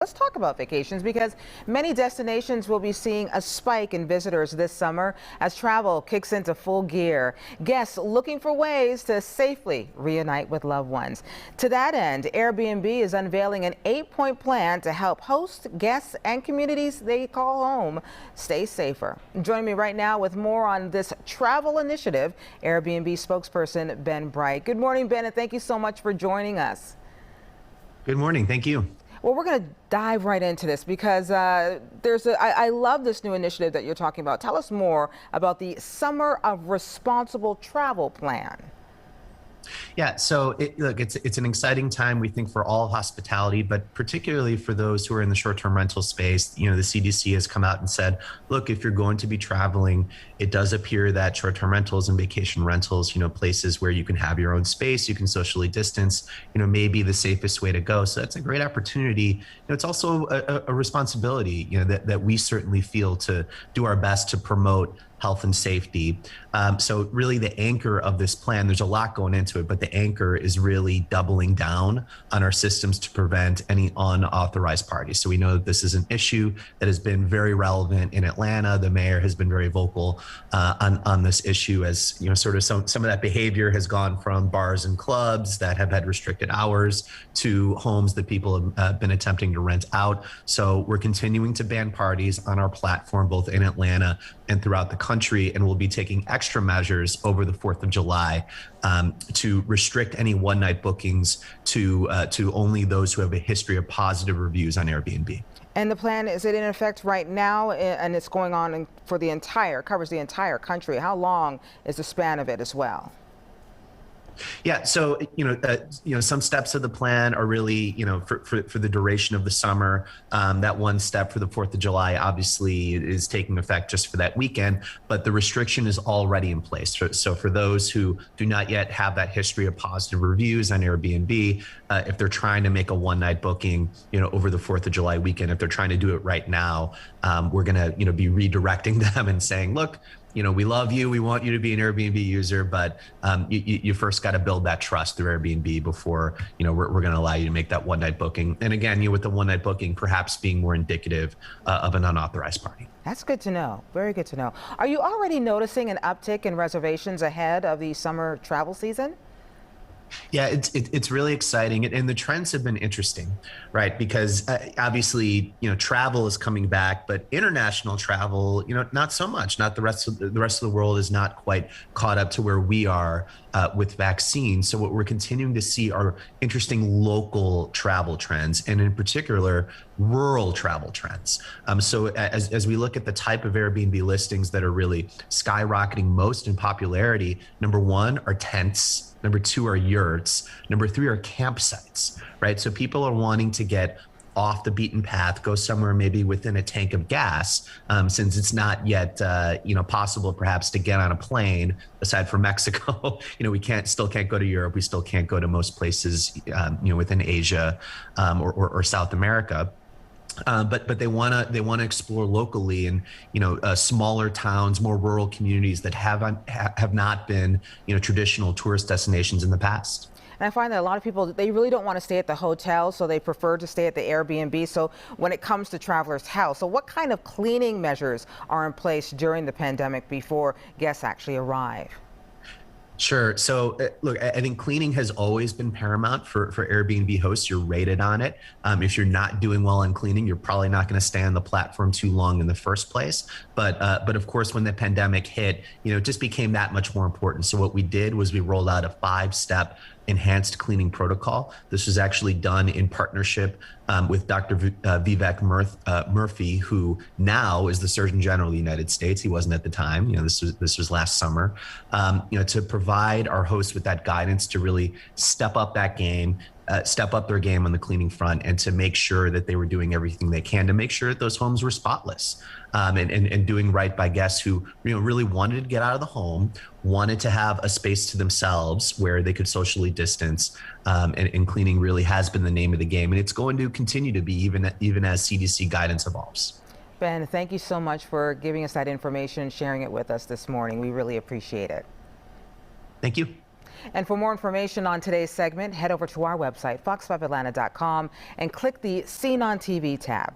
Let's talk about vacations because many destinations will be seeing a spike in visitors this summer as travel kicks into full gear. Guests looking for ways to safely reunite with loved ones. To that end, Airbnb is unveiling an 8-point plan to help hosts, guests, and communities they call home stay safer. Joining me right now with more on this travel initiative, Airbnb spokesperson Ben Breit. Good morning, Ben, and thank you so much for joining us. Good morning. Thank you. Well, we're going to dive right into this because I love this new initiative that you're talking about. Tell us more about the Summer of Responsible Travel plan. Yeah, so look, it's an exciting time, we think, for all hospitality, but particularly for those who are in the short-term rental space. You know, the CDC has come out and said, look, if you're going to be traveling, it does appear that short-term rentals and vacation rentals, places where you can have your own space, you can socially distance, may be the safest way to go. So that's a great opportunity. It's also a responsibility, that we certainly feel to do our best to promote health and safety. So really the anchor of this plan, there's a lot going into it, but the anchor is really doubling down on our systems to prevent any unauthorized parties. So we know that this is an issue that has been very relevant in Atlanta. The mayor has been very vocal on this issue as, sort of some of that behavior has gone from bars and clubs that have had restricted hours to homes that people have been attempting to rent out. So we're continuing to ban parties on our platform, both in Atlanta and throughout the country, and we'll be taking extra measures over the 4th of July to restrict any one-night bookings to only those who have a history of positive reviews on Airbnb. And the plan, is it in effect right now, and it's going on for covers the entire country? How long is the span of it as well? Yeah, so some steps of the plan are really for the duration of the summer. That one step for the 4th of July obviously is taking effect just for that weekend, but the restriction is already in place. So for those who do not yet have that history of positive reviews on Airbnb, if they're trying to make a one-night booking, over the 4th of July weekend, if they're trying to do it right now, we're gonna be redirecting them and saying, look, we love you. We want you to be an Airbnb user, but you first got to build that trust through Airbnb before, we're going to allow you to make that one-night booking. And again, with the one-night booking, perhaps being more indicative of an unauthorized party. That's good to know. Very good to know. Are you already noticing an uptick in reservations ahead of the summer travel season? Yeah, it's really exciting, and the trends have been interesting, right? Because obviously, travel is coming back, but international travel, not so much. Not the rest of the world is not quite caught up to where we are with vaccines. So what we're continuing to see are interesting local travel trends, and in particular, rural travel trends. So as we look at the type of Airbnb listings that are really skyrocketing most in popularity, number one are tents. Number two are yurts. Number three are campsites, right? So people are wanting to get off the beaten path, go somewhere maybe within a tank of gas, since it's not yet, possible perhaps to get on a plane aside from Mexico. We still can't go to Europe. We still can't go to most places, within Asia or South America. But they want to explore locally and smaller towns, more rural communities that have not been traditional tourist destinations in the past. And I find that a lot of people, they really don't want to stay at the hotel, so they prefer to stay at the Airbnb. So when it comes to travelers' house, so what kind of cleaning measures are in place during the pandemic before guests actually arrive? Sure. So look, I think cleaning has always been paramount for Airbnb hosts. You're rated on it. If you're not doing well on cleaning, you're probably not going to stay on the platform too long in the first place. But of course, when the pandemic hit, it just became that much more important. So what we did was we rolled out a 5-step enhanced cleaning protocol. This was actually done in partnership with Dr. Vivek Murthy, who now is the Surgeon General of the United States. He wasn't at the time. This was last summer. To provide our hosts with that guidance to really step up that game. Step up their game on the cleaning front, and to make sure that they were doing everything they can to make sure that those homes were spotless, and doing right by guests who really wanted to get out of the home, wanted to have a space to themselves where they could socially distance, and cleaning really has been the name of the game, and it's going to continue to be even as CDC guidance evolves. Ben, thank you so much for giving us that information, sharing it with us this morning. We really appreciate it. Thank you. And for more information on today's segment, head over to our website, fox5atlanta.com, and click the Seen on TV tab.